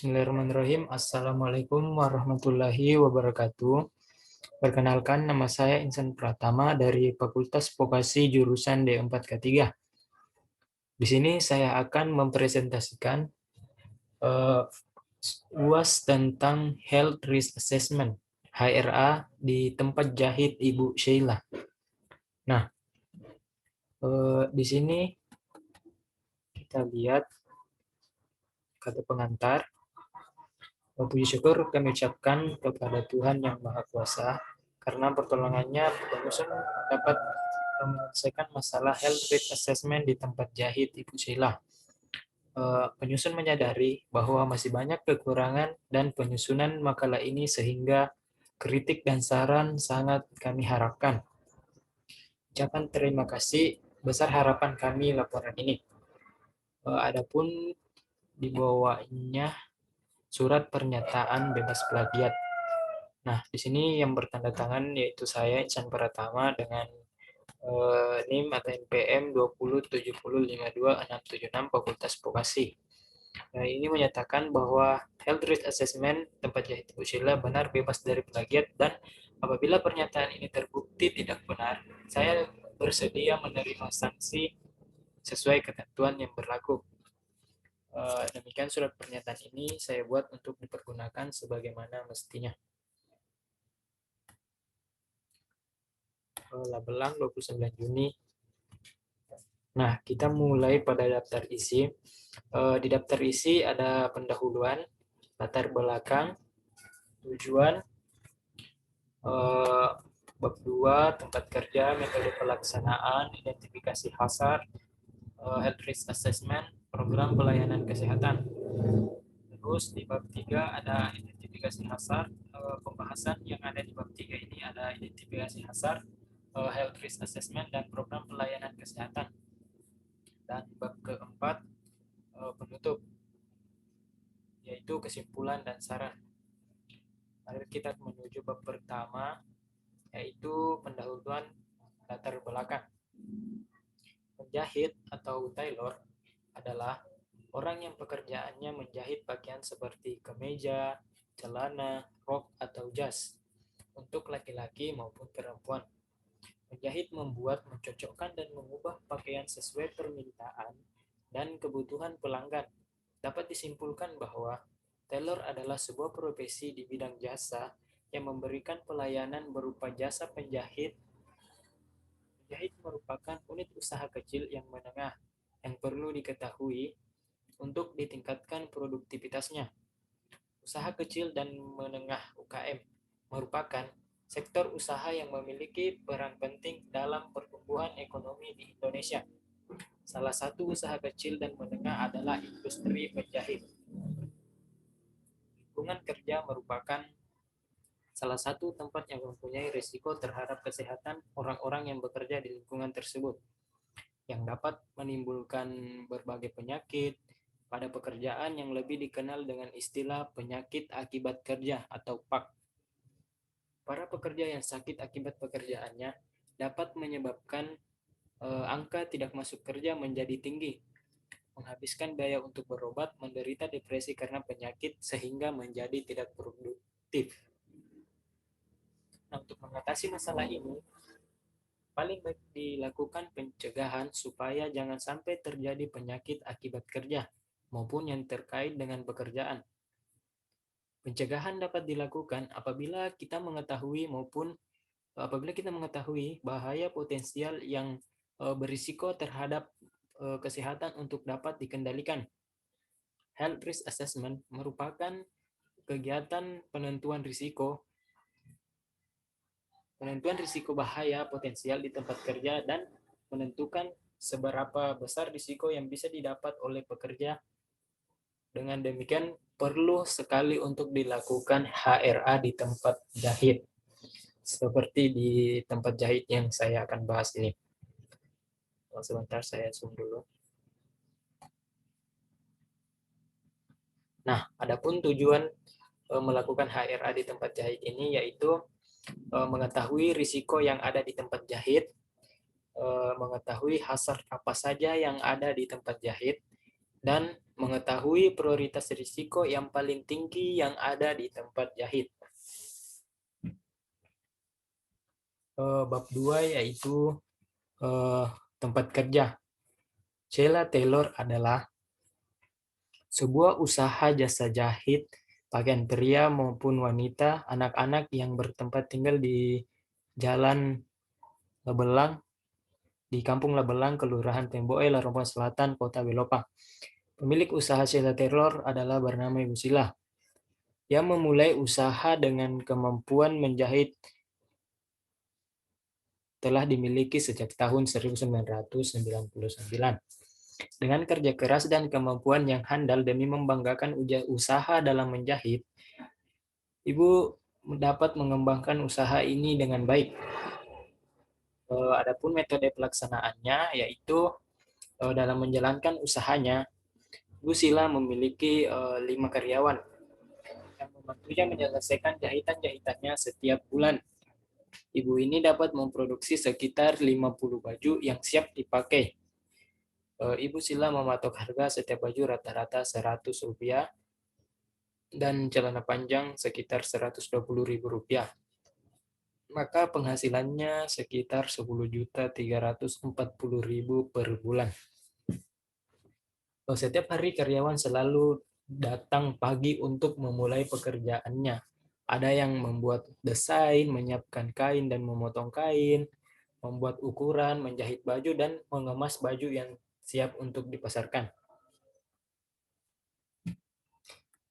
Bismillahirrahmanirrahim. Assalamualaikum warahmatullahi wabarakatuh. Perkenalkan, nama saya Insan Pratama dari Fakultas Vokasi jurusan D4K3. Di sini saya akan mempresentasikan eh, UAS tentang Health Risk Assessment (HRA) di tempat jahit Ibu Sheila. Nah, di sini kita lihat kata pengantar. Puji syukur kami ucapkan kepada Tuhan Yang Maha Kuasa, karena pertolongannya penyusun dapat menyelesaikan masalah health risk assessment di tempat jahit Ibu Sheila. Penyusun menyadari bahwa masih banyak kekurangan dan penyusunan makalah ini, sehingga kritik dan saran sangat kami harapkan. Ucapan terima kasih besar harapan kami laporan ini. Adapun di bawahnya surat pernyataan bebas plagiat. Nah, di sini yang bertanda tangan yaitu saya, Insan Pratama, dengan NIM atau NPM 2070525676 Fakultas Vokasi. Nah, ini menyatakan bahwa Health Risk Assessment tempat jahit Ibu Sheila benar bebas dari plagiat, dan apabila pernyataan ini terbukti tidak benar, saya bersedia menerima sanksi sesuai ketentuan yang berlaku. Demikian surat pernyataan ini saya buat untuk dipergunakan sebagaimana mestinya. Labelang 29 Juni. Nah, kita mulai pada daftar isi. Di daftar isi ada pendahuluan, latar belakang, tujuan, bab 2, tempat kerja, metode pelaksanaan, identifikasi hazard, health risk assessment, program pelayanan kesehatan. Terus di bab 3 ada identifikasi hazard. Pembahasan yang ada di bab 3 ini ada identifikasi hazard, health risk assessment, dan program pelayanan kesehatan. Dan bab keempat penutup, yaitu kesimpulan dan saran. Mari kita menuju bab pertama, yaitu pendahuluan latar belakang. Penjahit atau tailor adalah orang yang pekerjaannya menjahit pakaian seperti kemeja, celana, rok, atau jas untuk laki-laki maupun perempuan. Penjahit membuat, mencocokkan, dan mengubah pakaian sesuai permintaan dan kebutuhan pelanggan. Dapat disimpulkan bahwa tailor adalah sebuah profesi di bidang jasa yang memberikan pelayanan berupa jasa penjahit. Penjahit merupakan unit usaha kecil yang menengah yang perlu diketahui untuk ditingkatkan produktivitasnya. Usaha kecil dan menengah (UKM) merupakan sektor usaha yang memiliki peran penting dalam pertumbuhan ekonomi di Indonesia. Salah satu usaha kecil dan menengah adalah industri penjahit. Lingkungan kerja merupakan salah satu tempat yang mempunyai risiko terhadap kesehatan orang-orang yang bekerja di lingkungan tersebut, yang dapat menimbulkan berbagai penyakit pada pekerjaan yang lebih dikenal dengan istilah penyakit akibat kerja atau PAK. Para pekerja yang sakit akibat pekerjaannya dapat menyebabkan angka tidak masuk kerja menjadi tinggi, menghabiskan biaya untuk berobat, menderita depresi karena penyakit, sehingga menjadi tidak produktif. Nah, untuk mengatasi masalah ini, paling baik dilakukan pencegahan supaya jangan sampai terjadi penyakit akibat kerja maupun yang terkait dengan pekerjaan. Pencegahan dapat dilakukan apabila kita mengetahui bahaya potensial yang berisiko terhadap kesehatan untuk dapat dikendalikan. Health risk assessment merupakan kegiatan penentuan risiko bahaya potensial di tempat kerja dan menentukan seberapa besar risiko yang bisa didapat oleh pekerja. Dengan demikian, perlu sekali untuk dilakukan HRA di tempat jahit, seperti di tempat jahit yang saya akan bahas ini. Sebentar, saya zoom dulu. Nah, adapun tujuan melakukan HRA di tempat jahit ini yaitu mengetahui risiko yang ada di tempat jahit, mengetahui hazard apa saja yang ada di tempat jahit, dan mengetahui prioritas risiko yang paling tinggi yang ada di tempat jahit. Bab 2 yaitu tempat kerja. Sheila Taylor adalah sebuah usaha jasa jahit pakaian pria maupun wanita, anak-anak yang bertempat tinggal di Jalan Labelang, di Kampung Labelang, Kelurahan Temboe, Lampung Selatan, Kota Belopang. Pemilik usaha Sheila Taylor adalah bernama Ibu Sheila, yang memulai usaha dengan kemampuan menjahit telah dimiliki sejak tahun 1999. Dengan kerja keras dan kemampuan yang handal demi membanggakan usaha dalam menjahit, Ibu dapat mengembangkan usaha ini dengan baik. Adapun metode pelaksanaannya yaitu dalam menjalankan usahanya, Bu Sila memiliki 5 karyawan yang membantunya menyelesaikan jahitan-jahitannya setiap bulan. Ibu ini dapat memproduksi sekitar 50 baju yang siap dipakai. Ibu Sila mematok harga setiap baju rata-rata Rp100 dan celana panjang sekitar Rp120.000. Maka penghasilannya sekitar 10.340.000 per bulan. Setiap hari karyawan selalu datang pagi untuk memulai pekerjaannya. Ada yang membuat desain, menyiapkan kain dan memotong kain, membuat ukuran, menjahit baju, dan mengemas baju yang siap untuk dipasarkan.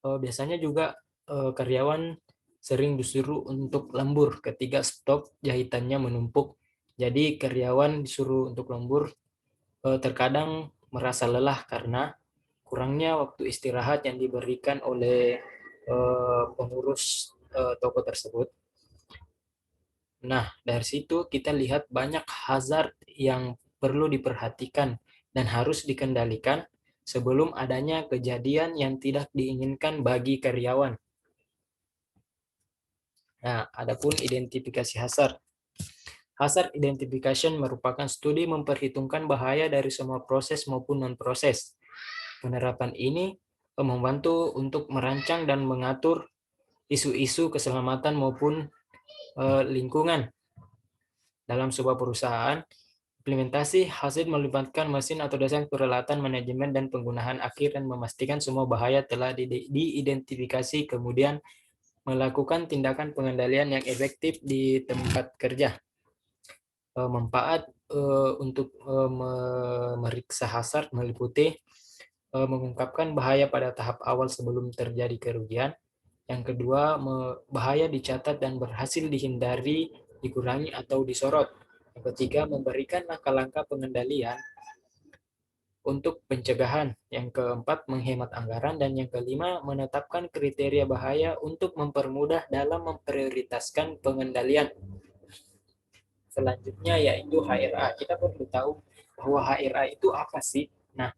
Biasanya juga karyawan sering disuruh untuk lembur ketika stok jahitannya menumpuk. Jadi karyawan disuruh untuk lembur terkadang merasa lelah karena kurangnya waktu istirahat yang diberikan oleh pengurus toko tersebut. Nah, dari situ kita lihat banyak hazard yang perlu diperhatikan dan harus dikendalikan sebelum adanya kejadian yang tidak diinginkan bagi karyawan. Nah, adapun identifikasi hazard. Hazard identification merupakan studi memperhitungkan bahaya dari semua proses maupun non-proses. Penerapan ini membantu untuk merancang dan mengatur isu-isu keselamatan maupun lingkungan dalam sebuah perusahaan. Implementasi hasil melibatkan mesin atau desain peralatan manajemen dan penggunaan akhir dan memastikan semua bahaya telah diidentifikasi, kemudian melakukan tindakan pengendalian yang efektif di tempat kerja. Manfaat untuk memeriksa hazard meliputi mengungkapkan bahaya pada tahap awal sebelum terjadi kerugian. Yang kedua, bahaya dicatat dan berhasil dihindari, dikurangi atau disorot. Yang ketiga, memberikan langkah-langkah pengendalian untuk pencegahan. Yang keempat, menghemat anggaran. Dan yang kelima, menetapkan kriteria bahaya untuk mempermudah dalam memprioritaskan pengendalian. Selanjutnya yaitu HRA. Kita perlu tahu bahwa HRA itu apa sih? Nah,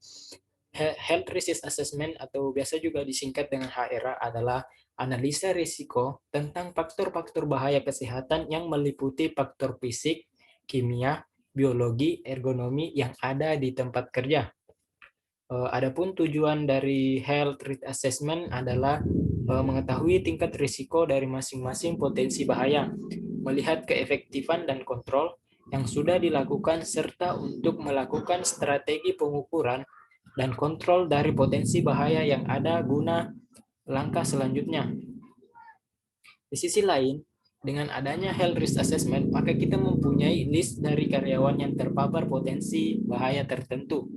Health Risk Assessment atau biasa juga disingkat dengan HRA adalah analisa risiko tentang faktor-faktor bahaya kesehatan yang meliputi faktor fisik, kimia, biologi, ergonomi yang ada di tempat kerja. Adapun tujuan dari Health Risk Assessment adalah mengetahui tingkat risiko dari masing-masing potensi bahaya, melihat keefektifan dan kontrol yang sudah dilakukan, serta untuk melakukan strategi pengukuran dan kontrol dari potensi bahaya yang ada guna langkah selanjutnya. Di sisi lain, dengan adanya health risk assessment, maka kita mempunyai list dari karyawan yang terpapar potensi bahaya tertentu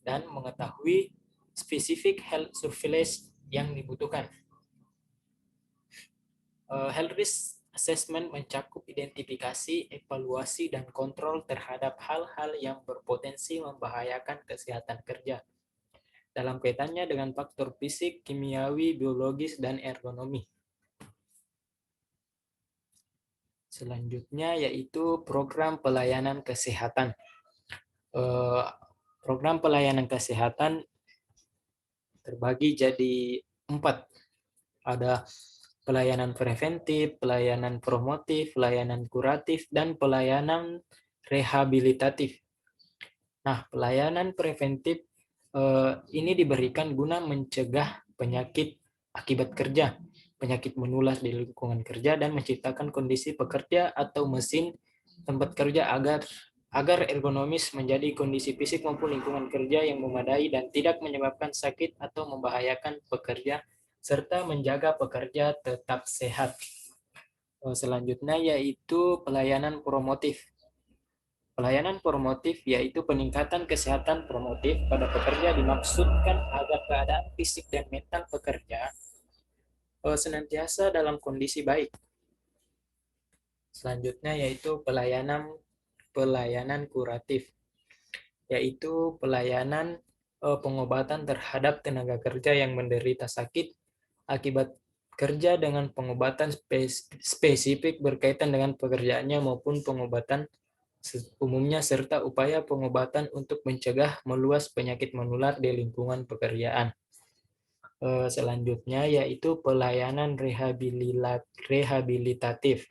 dan mengetahui spesifik health surveillance yang dibutuhkan. Health risk assessment mencakup identifikasi, evaluasi, dan kontrol terhadap hal-hal yang berpotensi membahayakan kesehatan kerja dalam kaitannya dengan faktor fisik, kimiawi, biologis, dan ergonomi. Selanjutnya yaitu program pelayanan kesehatan. Program pelayanan kesehatan terbagi jadi 4. Ada pelayanan preventif, pelayanan promotif, pelayanan kuratif, dan pelayanan rehabilitatif. Nah, pelayanan preventif Ini diberikan guna mencegah penyakit akibat kerja, penyakit menular di lingkungan kerja, dan menciptakan kondisi pekerja atau mesin tempat kerja agar ergonomis menjadi kondisi fisik maupun lingkungan kerja yang memadai dan tidak menyebabkan sakit atau membahayakan pekerja, serta menjaga pekerja tetap sehat. Selanjutnya yaitu pelayanan promotif. Pelayanan promotif yaitu peningkatan kesehatan promotif pada pekerja dimaksudkan agar keadaan fisik dan mental pekerja senantiasa dalam kondisi baik. Selanjutnya yaitu pelayanan kuratif, yaitu pelayanan pengobatan terhadap tenaga kerja yang menderita sakit akibat kerja dengan pengobatan spesifik berkaitan dengan pekerjaannya maupun pengobatan umumnya serta upaya pengobatan untuk mencegah meluas penyakit menular di lingkungan pekerjaan. Selanjutnya yaitu pelayanan rehabilitatif,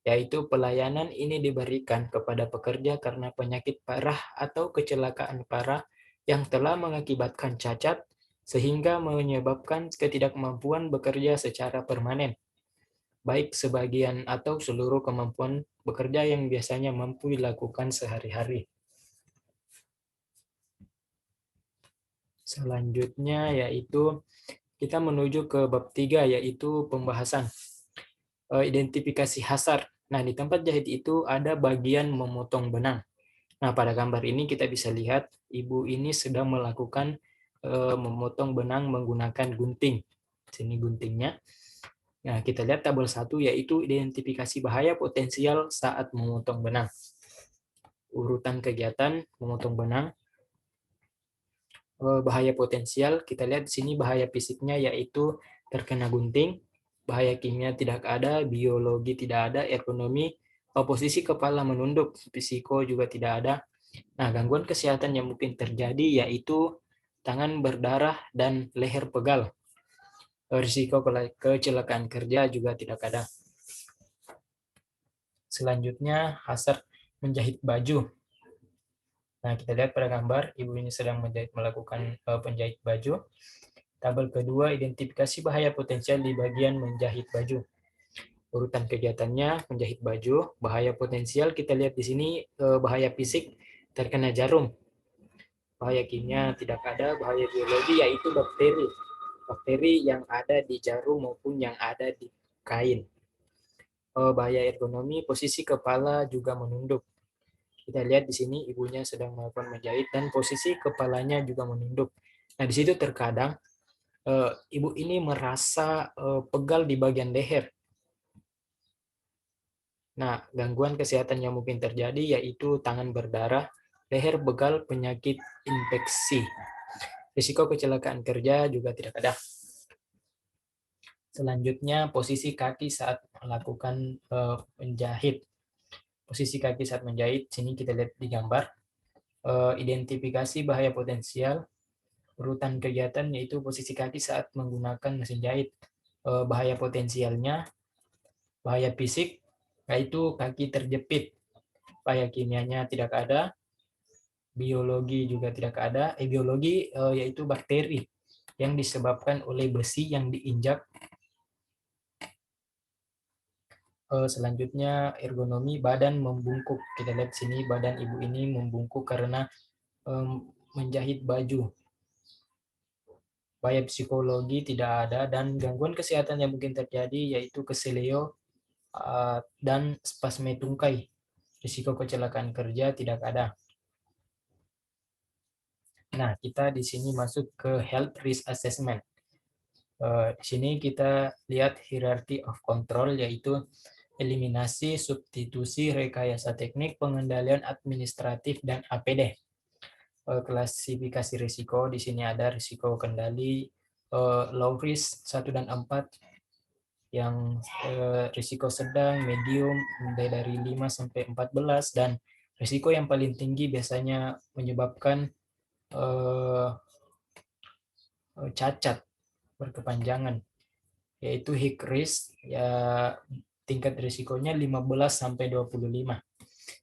yaitu pelayanan ini diberikan kepada pekerja karena penyakit parah atau kecelakaan parah yang telah mengakibatkan cacat sehingga menyebabkan ketidakmampuan bekerja secara permanen, baik sebagian atau seluruh kemampuan bekerja yang biasanya mampu dilakukan sehari-hari. Selanjutnya yaitu kita menuju ke bab 3 yaitu pembahasan identifikasi hasar. Nah, di tempat jahit itu ada bagian memotong benang. Nah, pada gambar ini kita bisa lihat ibu ini sedang melakukan memotong benang menggunakan gunting. Sini guntingnya. Nah, kita lihat tabel 1 yaitu identifikasi bahaya potensial saat memotong benang. Urutan kegiatan memotong benang. Bahaya potensial, kita lihat di sini bahaya fisiknya yaitu terkena gunting, bahaya kimia tidak ada, biologi tidak ada, ekonomi, posisi kepala menunduk, psiko juga tidak ada. Nah, gangguan kesehatan yang mungkin terjadi yaitu tangan berdarah dan leher pegal. Risiko kecelakaan kerja juga tidak ada. Selanjutnya, hasar menjahit baju. Nah, kita lihat pada gambar, ibu ini sedang melakukan penjahit baju. Tabel kedua, identifikasi bahaya potensial di bagian menjahit baju. Urutan kegiatannya, menjahit baju. Bahaya potensial, kita lihat di sini, bahaya fisik, terkena jarum. Bahaya kimia tidak ada, bahaya biologi yaitu bakteri. Bakteri yang ada di jarum maupun yang ada di kain. Bahaya ergonomi, posisi kepala juga menunduk. Kita lihat di sini ibunya sedang melakukan menjahit dan posisi kepalanya juga menunduk. Nah, di situ terkadang ibu ini merasa pegal di bagian leher. Nah, gangguan kesehatan yang mungkin terjadi yaitu tangan berdarah, leher pegal, penyakit infeksi. Risiko kecelakaan kerja juga tidak ada. Selanjutnya, posisi kaki saat melakukan menjahit. Posisi kaki saat menjahit, sini kita lihat di gambar. Identifikasi bahaya potensial, urutan kegiatan yaitu posisi kaki saat menggunakan mesin jahit. Bahaya potensialnya, bahaya fisik, yaitu kaki terjepit. Bahaya kimianya tidak ada, biologi juga tidak ada. Biologi yaitu bakteri yang disebabkan oleh besi yang diinjak. Selanjutnya ergonomi, badan membungkuk. Kita lihat sini badan ibu ini membungkuk karena menjahit baju. Bahaya psikologi tidak ada dan gangguan kesehatan yang mungkin terjadi yaitu keseleo dan spasme tungkai. Risiko kecelakaan kerja tidak ada. Nah, kita di sini masuk ke health risk assessment. Di sini kita lihat hierarchy of control yaitu eliminasi, substitusi, rekayasa teknik, pengendalian administratif, dan APD. Klasifikasi risiko, di sini ada risiko kendali, low risk 1 dan 4, yang risiko sedang, medium, mulai dari 5 sampai 14, dan risiko yang paling tinggi biasanya menyebabkan cacat berkepanjangan, yaitu high risk, ya tingkat risikonya 15 sampai 25.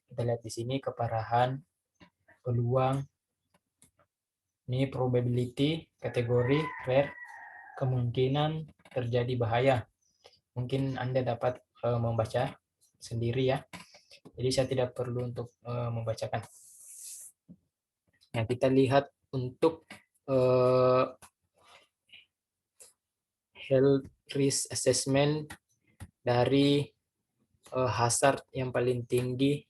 Kita lihat di sini keparahan, peluang, Ini probability, kategori, rare, kemungkinan terjadi bahaya. Mungkin Anda dapat membaca sendiri ya. Jadi saya tidak perlu untuk membacakan. Nah, kita lihat untuk health risk assessment dari hazard yang paling tinggi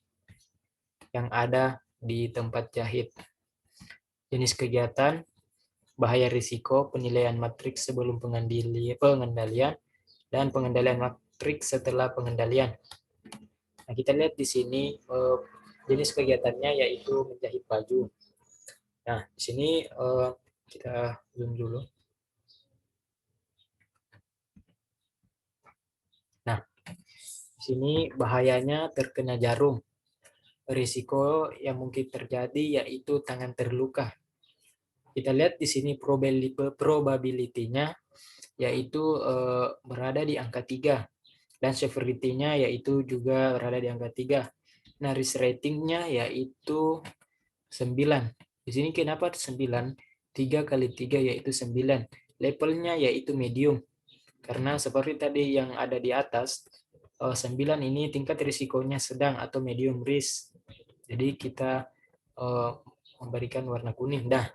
yang ada di tempat jahit. Jenis kegiatan, bahaya risiko, penilaian matriks sebelum pengendalian, dan pengendalian matriks setelah pengendalian. Nah, kita lihat di sini jenis kegiatannya yaitu menjahit baju. Nah, di sini kita zoom dulu. Nah, di sini bahayanya terkena jarum. Risiko yang mungkin terjadi yaitu tangan terluka. Kita lihat di sini probability-nya yaitu berada di angka 3 dan severity-nya yaitu juga berada di angka 3. Nah, risk rating-nya yaitu 9. Di sini kenapa 9? 3 kali 3 yaitu 9. Levelnya yaitu medium. Karena seperti tadi yang ada di atas, 9 ini tingkat risikonya sedang atau medium risk. Jadi kita memberikan warna kuning. Nah,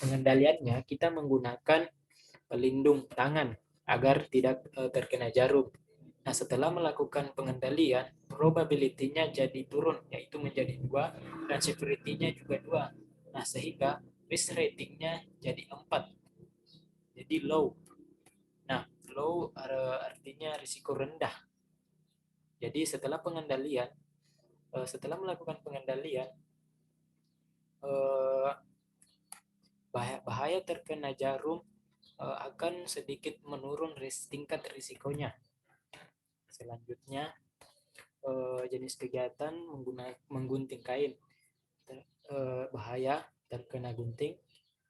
pengendaliannya kita menggunakan pelindung tangan agar tidak terkena jarum. Nah, setelah melakukan pengendalian, probability-nya jadi turun, yaitu menjadi 2, dan severity-nya juga 2. Nah, sehingga risk rating-nya jadi 4, jadi low. Nah, low artinya risiko rendah. Jadi setelah pengendalian, setelah melakukan pengendalian, bahaya terkena jarum akan sedikit menurun tingkat risikonya. Selanjutnya, jenis kegiatan menggunting kain. Bahaya terkena gunting,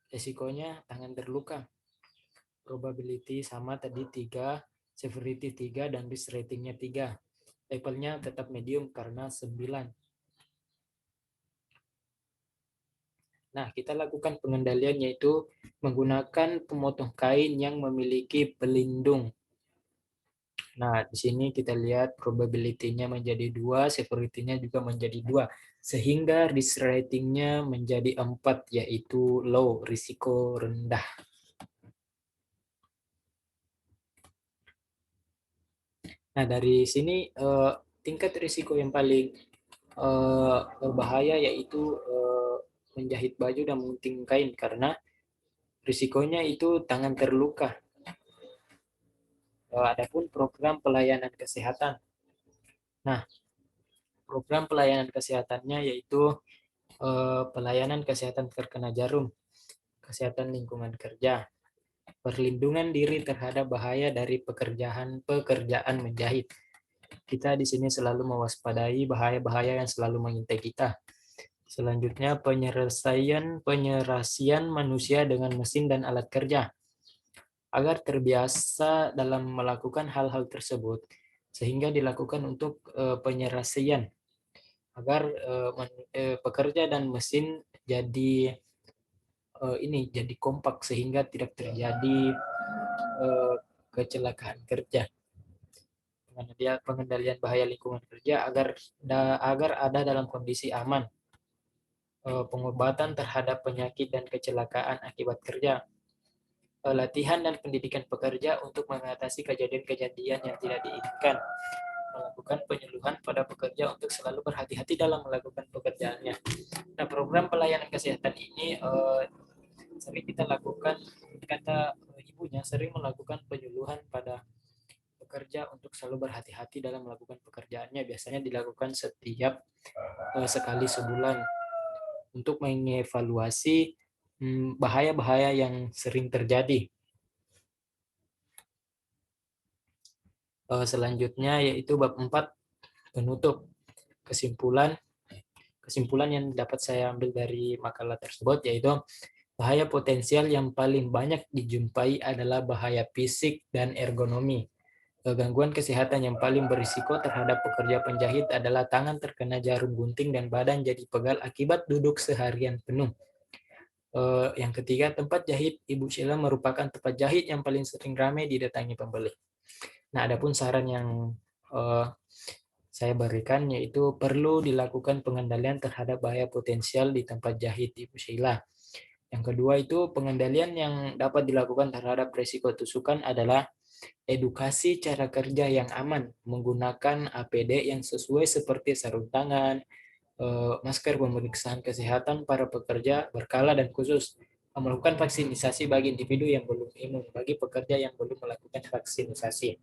risikonya tangan terluka. Probability sama tadi 3, severity 3, dan risk ratingnya 3. Levelnya tetap medium karena 9. Nah, kita lakukan pengendalian yaitu menggunakan pemotong kain yang memiliki pelindung. Nah, di sini kita lihat probability-nya menjadi 2, severity-nya juga menjadi 2. Sehingga risk rating-nya menjadi 4, yaitu low, risiko rendah. Nah, dari sini tingkat risiko yang paling berbahaya yaitu menjahit baju dan mengunting kain karena risikonya itu tangan terluka. Adapun program pelayanan kesehatan. Nah, program pelayanan kesehatannya yaitu pelayanan kesehatan terkena jarum, kesehatan lingkungan kerja, perlindungan diri terhadap bahaya dari pekerjaan menjahit. Kita di sini selalu mewaspadai bahaya-bahaya yang selalu mengintai kita. Selanjutnya, penyelesaian manusia dengan mesin dan alat kerja. Agar terbiasa dalam melakukan hal-hal tersebut, sehingga dilakukan untuk penyelesaian. Agar pekerja dan mesin jadi jadi kompak sehingga tidak terjadi kecelakaan kerja. Pengendalian bahaya lingkungan kerja agar ada dalam kondisi aman. Pengobatan terhadap penyakit dan kecelakaan akibat kerja. Latihan dan pendidikan pekerja untuk mengatasi kejadian-kejadian yang tidak diinginkan. Melakukan penyuluhan pada pekerja untuk selalu berhati-hati dalam melakukan pekerjaannya. Nah, program pelayanan kesehatan ini sering kita lakukan, kata ibunya sering melakukan penyuluhan pada pekerja untuk selalu berhati-hati dalam melakukan pekerjaannya. Biasanya dilakukan setiap sekali sebulan untuk mengevaluasi bahaya-bahaya yang sering terjadi. Selanjutnya yaitu bab 4, penutup. Kesimpulan yang dapat saya ambil dari makalah tersebut yaitu bahaya potensial yang paling banyak dijumpai adalah bahaya fisik dan ergonomi. Gangguan kesehatan yang paling berisiko terhadap pekerja penjahit adalah tangan terkena jarum gunting dan badan jadi pegal akibat duduk seharian penuh. Yang ketiga, tempat jahit Ibu Sheila merupakan tempat jahit yang paling sering ramai didatangi pembeli. Nah, adapun saran yang eh, saya berikan yaitu perlu dilakukan pengendalian terhadap bahaya potensial di tempat jahit Ibu Sheila. Yang kedua itu pengendalian yang dapat dilakukan terhadap risiko tusukan adalah edukasi cara kerja yang aman, menggunakan APD yang sesuai seperti sarung tangan, masker, pemeriksaan kesehatan para pekerja berkala dan khusus, melakukan vaksinasi bagi individu yang belum imun, bagi pekerja yang belum melakukan vaksinasi.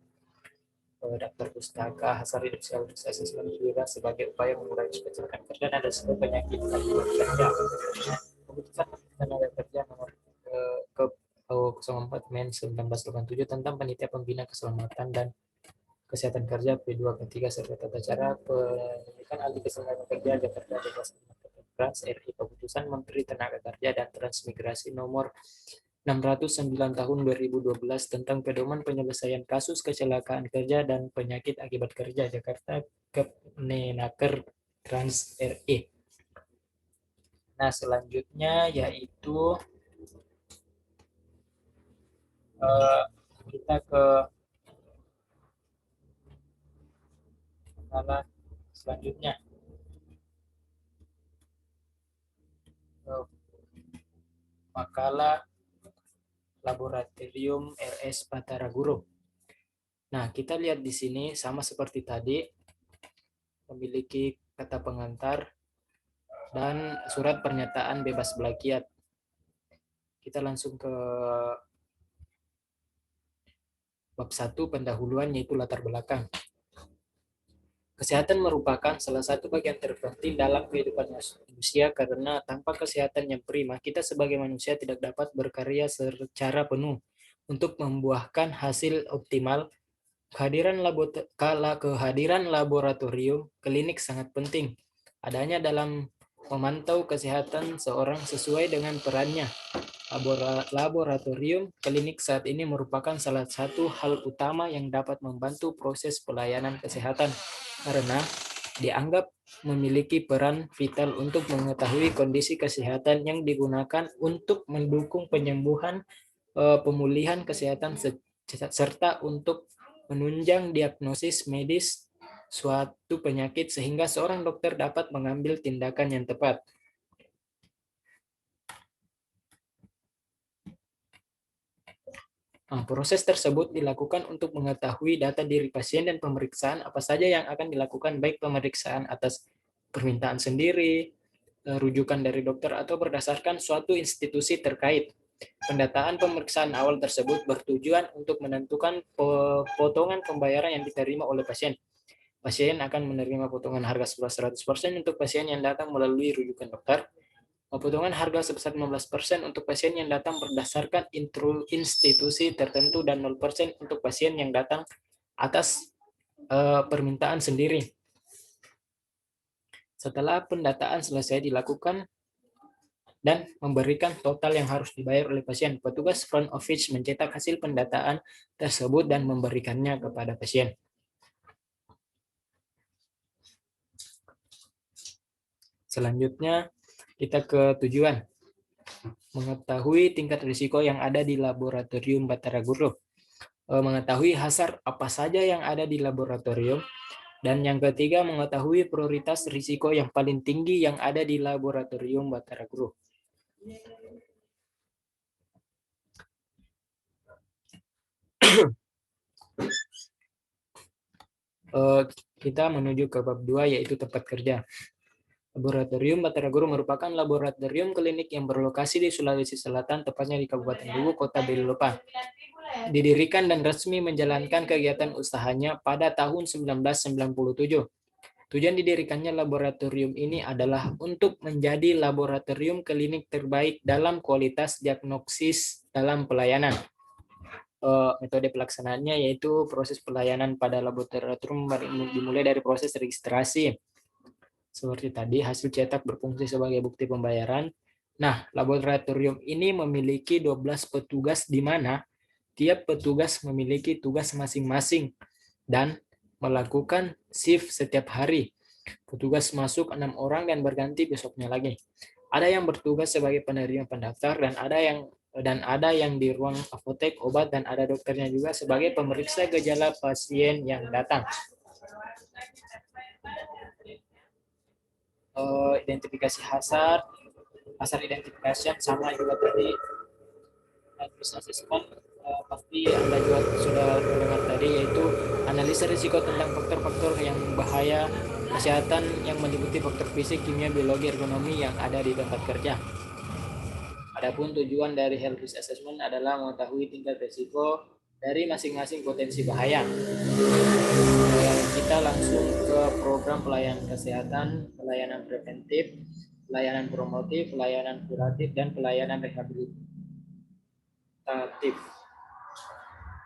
Daftar pustaka hasil industrialisasi selanjutnya sebagai upaya mengurangi kecelakaan kerja dan risiko penyakit akibat kerja. Keputusan tenaga kerja nomor ke 04 Men 1987 tentang panitia pembina keselamatan dan kesehatan kerja P2 P3 serta tata cara pendidikan ahli keselamatan kerja Jakarta Bebas Trans RI. Keputusan Menteri Tenaga Kerja dan Transmigrasi nomor 609 tahun 2012 tentang pedoman penyelesaian kasus kecelakaan kerja dan penyakit akibat kerja Jakarta Kepmenaker Trans RI. Nah, selanjutnya yaitu kita ke makalah selanjutnya. Makalah Laboratorium RS Bataraguru. Nah, kita lihat di sini sama seperti tadi, memiliki kata pengantar dan surat pernyataan bebas belakiat. Kita langsung ke bab 1 pendahuluan yaitu latar belakang. Kesehatan merupakan salah satu bagian terpenting dalam kehidupan manusia karena tanpa kesehatan yang prima, kita sebagai manusia tidak dapat berkarya secara penuh untuk membuahkan hasil optimal. Kehadiran laboratorium klinik sangat penting. Adanya dalam memantau kesehatan seorang sesuai dengan perannya. Laboratorium klinik saat ini merupakan salah satu hal utama yang dapat membantu proses pelayanan kesehatan karena dianggap memiliki peran vital untuk mengetahui kondisi kesehatan yang digunakan untuk mendukung penyembuhan, pemulihan kesehatan serta untuk menunjang diagnosis medis suatu penyakit sehingga seorang dokter dapat mengambil tindakan yang tepat. Proses tersebut dilakukan untuk mengetahui data diri pasien dan pemeriksaan apa saja yang akan dilakukan, baik pemeriksaan atas permintaan sendiri, rujukan dari dokter, atau berdasarkan suatu institusi terkait. Pendataan pemeriksaan awal tersebut bertujuan untuk menentukan potongan pembayaran yang diterima oleh pasien. Pasien akan menerima potongan harga sebesar 100% untuk pasien yang datang melalui rujukan dokter, potongan harga sebesar 15% untuk pasien yang datang berdasarkan institusi tertentu, dan 0% untuk pasien yang datang atas permintaan sendiri. Setelah pendataan selesai dilakukan dan memberikan total yang harus dibayar oleh pasien, petugas front office mencetak hasil pendataan tersebut dan memberikannya kepada pasien. Selanjutnya kita ke tujuan. Mengetahui tingkat risiko yang ada di laboratorium Bataraguru. Mengetahui hazard apa saja yang ada di laboratorium. Dan yang ketiga, mengetahui prioritas risiko yang paling tinggi yang ada di laboratorium Bataraguru. Kita menuju ke bab 2 yaitu tempat kerja. Laboratorium Bataraguru merupakan laboratorium klinik yang berlokasi di Sulawesi Selatan, tepatnya di Kabupaten Luwu, Kota Belulopa. Didirikan dan resmi menjalankan kegiatan usahanya pada tahun 1997. Tujuan didirikannya laboratorium ini adalah untuk menjadi laboratorium klinik terbaik dalam kualitas diagnosis dalam pelayanan. Metode pelaksanaannya yaitu proses pelayanan pada laboratorium dimulai dari proses registrasi. Seperti tadi, hasil cetak berfungsi sebagai bukti pembayaran. Nah, laboratorium ini memiliki 12 petugas di mana tiap petugas memiliki tugas masing-masing dan melakukan shift setiap hari. Petugas masuk 6 orang dan berganti besoknya lagi. Ada yang bertugas sebagai penerima pendaftar dan ada yang di ruang apotek obat, dan ada dokternya juga sebagai pemeriksa gejala pasien yang datang. Identifikasi hasar identification sama juga tadi. Terus asesmen pasti Anda juga sudah mendengar tadi, yaitu analisa risiko tentang faktor-faktor yang bahaya kesehatan yang meliputi faktor fisik, kimia, biologi, ergonomi yang ada di tempat kerja. Adapun tujuan dari health risk assessment adalah mengetahui tingkat risiko dari masing-masing potensi bahaya. Kita langsung ke program pelayanan kesehatan, pelayanan preventif, pelayanan promotif, pelayanan kuratif, dan pelayanan rehabilitatif.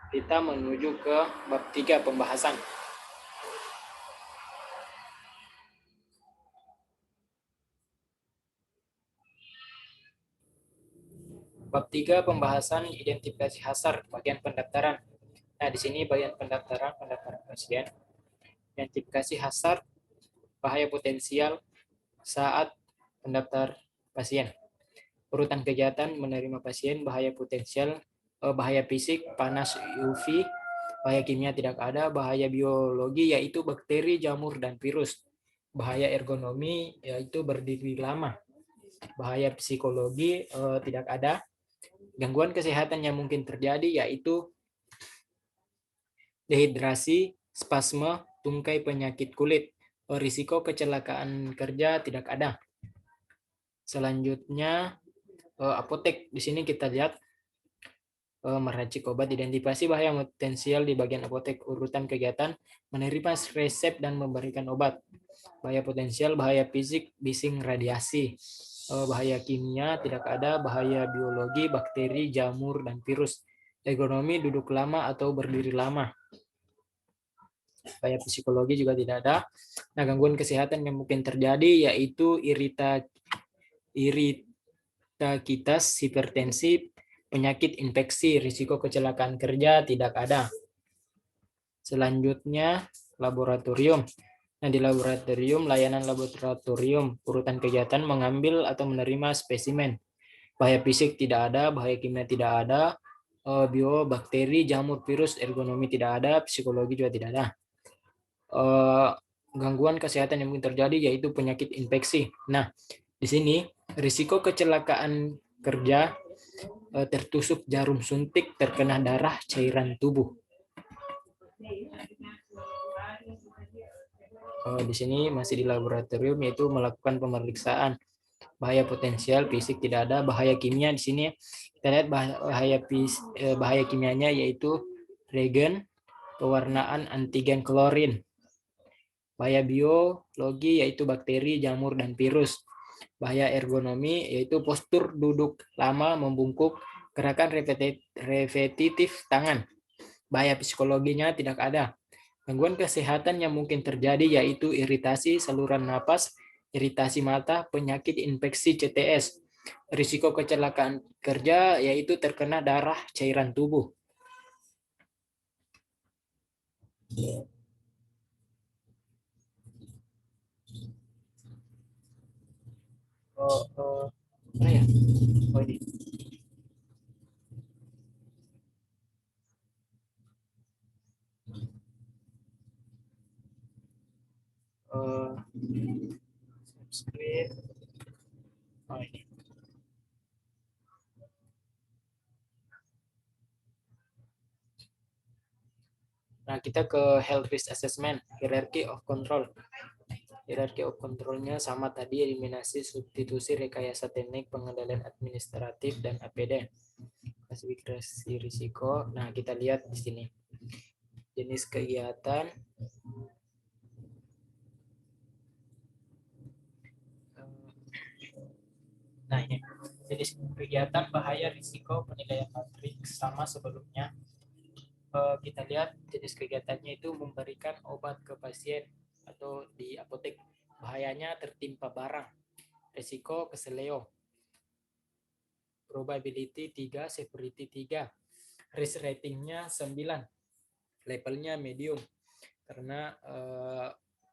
Kita menuju ke bab 3 pembahasan. Bab 3 pembahasan identifikasi hasar, bagian pendaftaran. Nah, di sini bagian pendaftaran pasien. Identifikasi hasar, bahaya potensial saat pendaftar pasien. Urutan kegiatan menerima pasien, bahaya potensial, bahaya fisik, panas UV, bahaya kimia tidak ada, bahaya biologi yaitu bakteri, jamur, dan virus. Bahaya ergonomi yaitu berdiri lama. Bahaya psikologi tidak ada. Gangguan kesehatan yang mungkin terjadi yaitu dehidrasi, spasme, tungkai penyakit kulit. Risiko kecelakaan kerja tidak ada. Selanjutnya apotek. Di sini kita lihat meracik obat, identifikasi bahaya potensial di bagian apotek, urutan kegiatan, menerima resep dan memberikan obat. Bahaya potensial, bahaya fisik, bising, radiasi. Bahaya kimia tidak ada, bahaya biologi, bakteri, jamur, dan virus. Ergonomi, duduk lama atau berdiri lama. Bahaya psikologi juga tidak ada. Nah, gangguan kesehatan yang mungkin terjadi yaitu iritaktivitas, hipertensi, penyakit infeksi, risiko kecelakaan kerja tidak ada. Selanjutnya, laboratorium. Nah, di laboratorium, layanan laboratorium, urutan kegiatan mengambil atau menerima spesimen. Bahaya fisik tidak ada, bahaya kimia tidak ada, bio, bakteri, jamur, virus, ergonomi tidak ada, psikologi juga tidak ada. Gangguan kesehatan yang mungkin terjadi yaitu penyakit infeksi. Nah, di sini risiko kecelakaan kerja, tertusuk jarum suntik, terkena darah, cairan tubuh. Di sini masih di laboratorium, yaitu melakukan pemeriksaan. Bahaya potensial fisik tidak ada, bahaya kimia di sini kita lihat bahaya kimianya yaitu reagen, pewarnaan, antigen, klorin. Bahaya biologi yaitu bakteri, jamur, dan virus. Bahaya ergonomi yaitu postur duduk lama, membungkuk, gerakan repetitif tangan. Bahaya psikologinya tidak ada. Gangguan kesehatan yang mungkin terjadi yaitu iritasi saluran napas, iritasi mata, penyakit infeksi CTS. Risiko kecelakaan kerja yaitu terkena darah, cairan tubuh. Mana ya? Oh, ini. Screen. Oh, ini. Nah, kita ke health risk assessment, hierarchy of control. Hierarchy of control-nya sama tadi, eliminasi, substitusi, rekayasa teknik, pengendalian administratif, dan APD. Klasifikasi risiko. Nah, kita lihat di sini. Jenis kegiatan. Nah, ini jenis kegiatan, bahaya, risiko, penilaian matriks sama sebelumnya. Kita lihat jenis kegiatannya itu memberikan obat ke pasien atau di apotek. Bahayanya tertimpa barang. Risiko keseleo. Probability 3, severity 3. Risk ratingnya 9. Levelnya medium karena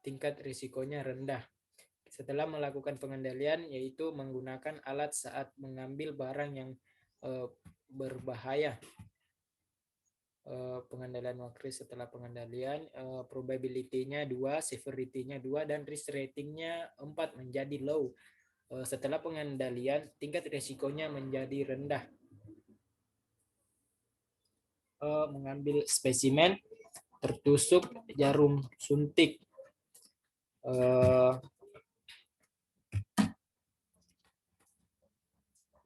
tingkat risikonya rendah. setelah melakukan pengendalian, yaitu menggunakan alat saat mengambil barang yang berbahaya. Pengendalian waktu setelah pengendalian, probability-nya 2, severity-nya 2, dan risk rating-nya 4 menjadi low. Setelah pengendalian, tingkat risikonya menjadi rendah. Mengambil spesimen, tertusuk jarum suntik.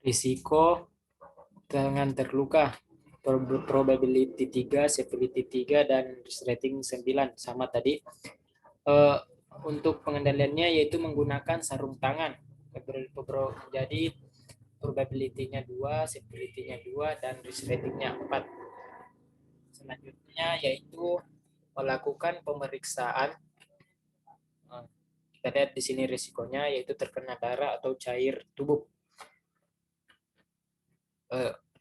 Risiko tangan terluka, probability 3, severity 3, dan risk rating 9, sama tadi. Untuk pengendaliannya yaitu menggunakan sarung tangan. Jadi probability-nya 2, severity-nya 2, dan risk rating-nya 4. Selanjutnya yaitu melakukan pemeriksaan. Kita lihat di sini risikonya yaitu terkena darah atau cair tubuh.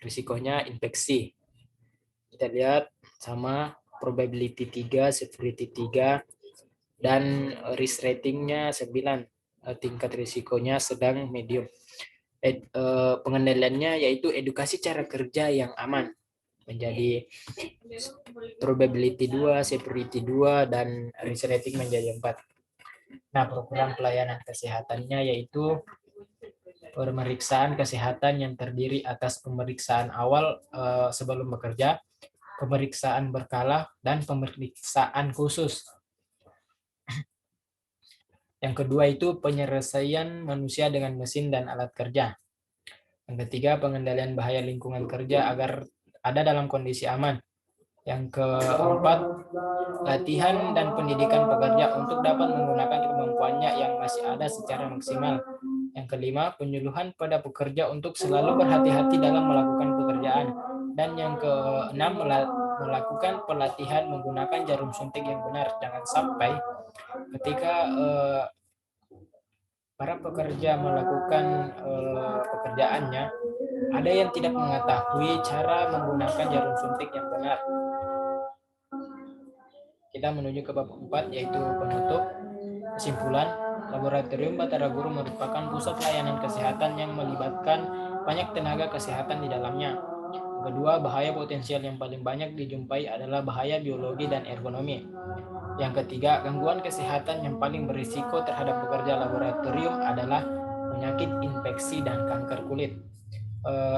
Risikonya infeksi. Kita lihat sama probability 3, severity 3, dan risk ratingnya 9. Tingkat risikonya sedang medium. Pengendaliannya yaitu edukasi cara kerja yang aman. Menjadi probability 2, severity 2, dan risk rating menjadi 4. Nah, program pelayanan kesehatannya yaitu pemeriksaan kesehatan yang terdiri atas pemeriksaan awal sebelum bekerja, pemeriksaan berkala, dan pemeriksaan khusus. Yang kedua itu penyelesaian manusia dengan mesin dan alat kerja. Yang ketiga, pengendalian bahaya lingkungan kerja agar ada dalam kondisi aman. Yang keempat, latihan dan pendidikan pekerja untuk dapat menggunakan kemampuannya yang masih ada secara maksimal. Yang kelima, penyuluhan pada pekerja untuk selalu berhati-hati dalam melakukan pekerjaan. Dan yang keenam, melakukan pelatihan menggunakan jarum suntik yang benar. Jangan sampai ketika para pekerja melakukan pekerjaannya, ada yang tidak mengetahui cara menggunakan jarum suntik yang benar. Kita menuju ke bab 4, yaitu penutup. Kesimpulan, Laboratorium Batara Guru merupakan pusat layanan kesehatan yang melibatkan banyak tenaga kesehatan di dalamnya. Kedua, bahaya potensial yang paling banyak dijumpai adalah bahaya biologi dan ergonomi. Yang ketiga, gangguan kesehatan yang paling berisiko terhadap pekerja laboratorium adalah penyakit infeksi dan kanker kulit.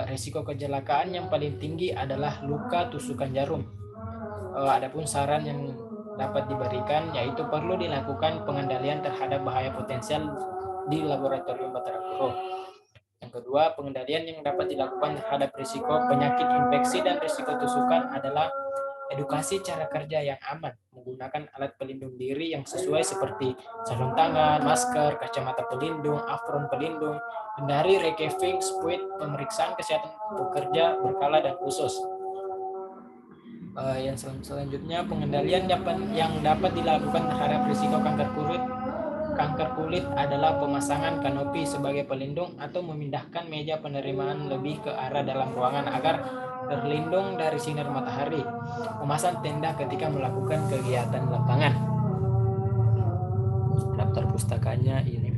Risiko kecelakaan yang paling tinggi adalah luka tusukan jarum. Adapun saran yang dapat diberikan yaitu perlu dilakukan pengendalian terhadap bahaya potensial di laboratorium Batara Guru. Yang kedua, pengendalian yang dapat dilakukan terhadap risiko penyakit infeksi dan risiko tusukan adalah edukasi cara kerja yang aman, menggunakan alat pelindung diri yang sesuai seperti sarung tangan, masker, kacamata pelindung, apron pelindung, hindari recaving, spuit, pemeriksaan kesehatan pekerja berkala dan khusus. Yang selanjutnya, pengendalian yang dapat dilakukan terhadap risiko kanker kulit adalah pemasangan kanopi sebagai pelindung atau memindahkan meja penerimaan lebih ke arah dalam ruangan agar terlindung dari sinar matahari, memasang tenda ketika melakukan kegiatan lapangan. Daftar pustakanya ini.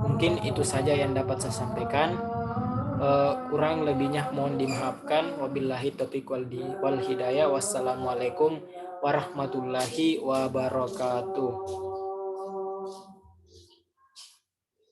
Mungkin itu saja yang dapat saya sampaikan. Kurang lebihnya mohon dimaafkan. Wabillahi taufiq wal hidayah. Wassalamualaikum warahmatullahi wabarakatuh.